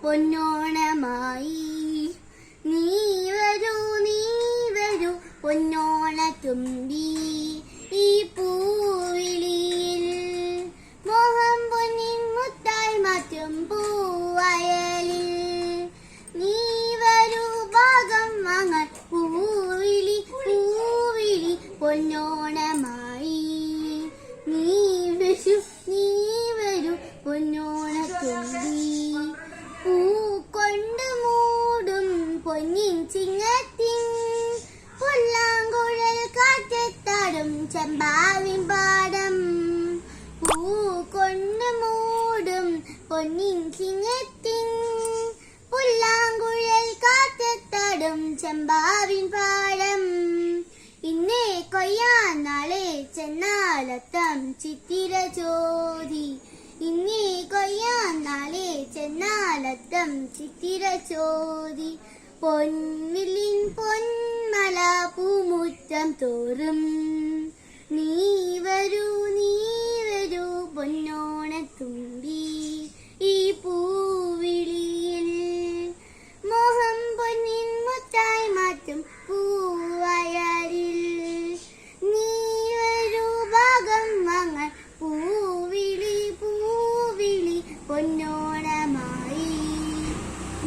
പൊന്നോണമായി. നീ വരൂ പൊന്നോണത്തുമ്പി, ഈ പൂവിളിയിൽ മോഹം പൊന്നിൻ മുത്തായി മാറ്റും പൂവയലിൽ. നീ വരൂ ഭാഗം വാങ്ങാൻ പൂവിളി പൊന്നോണമായി. നീ വരൂ പൊന്നോണത്തുമ്പി, പൂ കൊണ്ട് മൂടും പൊന്നിൻ ചിങ്ങത്തിൻ പുല്ലാങ്കുഴൽ കാറ്റത്താടും ചെമ്പാവിൻ പാടം. പൂ കൊണ്ട് മൂടും പൊന്നിൻ ചിങ്ങത്തിൻ പുല്ലാങ്കുഴൽ കാറ്റത്താടും ചെമ്പാവിൻ പാടം. ഇന്നേ കൊയ്യാൻ നാളെ ചെന്നാലത്തം ചിത്തിര ചോദി. ഇന്നേ കൊയ്യാൻ നാളെ ചെന്നാലത്തം ചിത്തിര ചോദി. പൊൻവില്ലിൻ പൊന്മല പൂമുറ്റം തോറും. നീ വരൂ പൊന്നോണത്തുമ്പി, ഈ പൂവിളിയിൽ മോഹം പൊന്നിൻ മുത്തായി മാറ്റും പൂവയലിൽ. നീ വരൂ ഭാഗം വാങ്ങാൻ പൂവിളി പൊന്നോണമായി.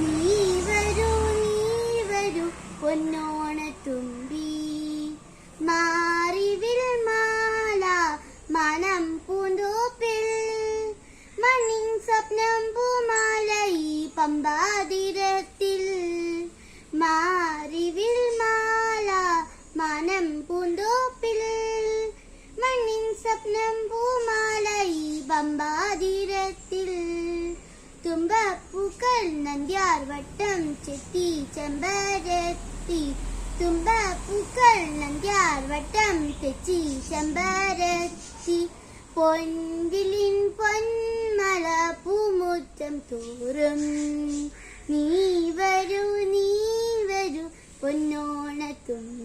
നീ വരൂ പൊന്നോണത്തുമ്പി. മാറിവിൽ മാല മനം പൂന്തോപ്പിൽ, മണ്ണിൻ സ്വപ്നം പൂമാല ഈ പമ്പാതിരത്തിൽ. മാറിവിൽ മാല മനം പൂന്തോപ്പിൽ, മണ്ണിൻ സ്വപ്നം പൂമാല ഈ പമ്പാതിരത്തിൽ. തുമ്പപ്പൂക്കൾ നന്ദ്യാർ വട്ടം ചെത്തി ചെമ്പരത്തി. തുമ്പപ്പൂക്കൾ നന്ദ്യാർ വട്ടം തെച്ചി ചെമ്പരത്തി. പൊൻവില്ലിൻ പൊന്മല പൂമുറ്റം തോറും. നീ വരൂ പൊന്നോണത്തുമ്പി.